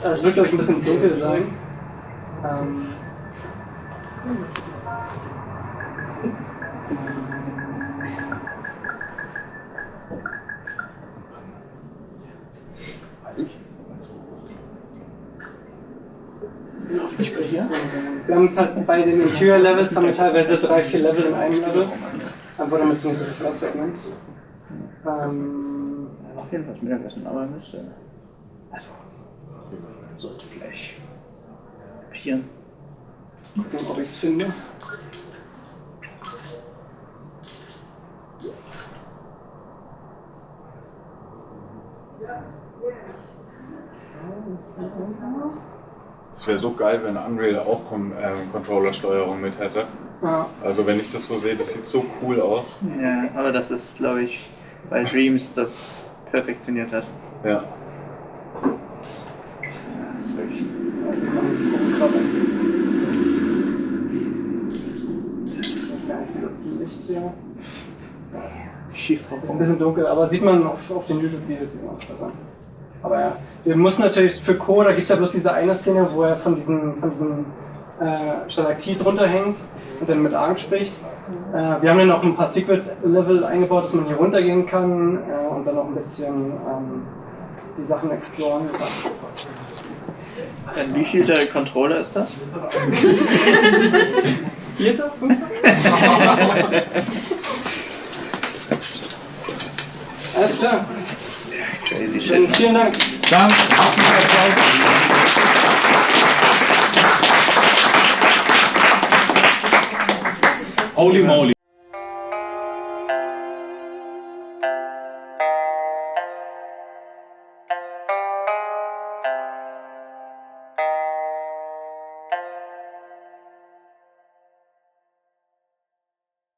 es wird, glaube ich, ein bisschen dunkel sein. Wir haben es halt bei den Interior-Levels haben wir teilweise 3-4 Level in einem Level, einfach damit es nicht so viel Platz wegnimmt. Auf jeden Fall das Mittagessen, aber müsste. Also, sollte gleich papieren. Gucken, ob ich es finde. Es wäre so geil, wenn Unreal auch Controller-Steuerung mit hätte. Ja. Also wenn ich das so sehe, das sieht so cool aus. Ja, aber das ist, glaube ich, bei Dreams das perfektioniert hat. Ja. Das ist wirklich. Also das Licht hier. Ein bisschen dunkel, aber sieht man auf den YouTube-Videos sieht man es besser. Aber ja, wir müssen natürlich für Co, da gibt es ja bloß diese eine Szene, wo er von diesem Stalaktit runterhängt und dann mit Arndt spricht. Wir haben dann noch ein paar Secret-Level eingebaut, dass man hier runtergehen kann und dann noch ein bisschen die Sachen exploren. Wie viel der Controller ist das? 4., 5. Alles klar. Crazy shit. Vielen Dank. Dann Holy moly.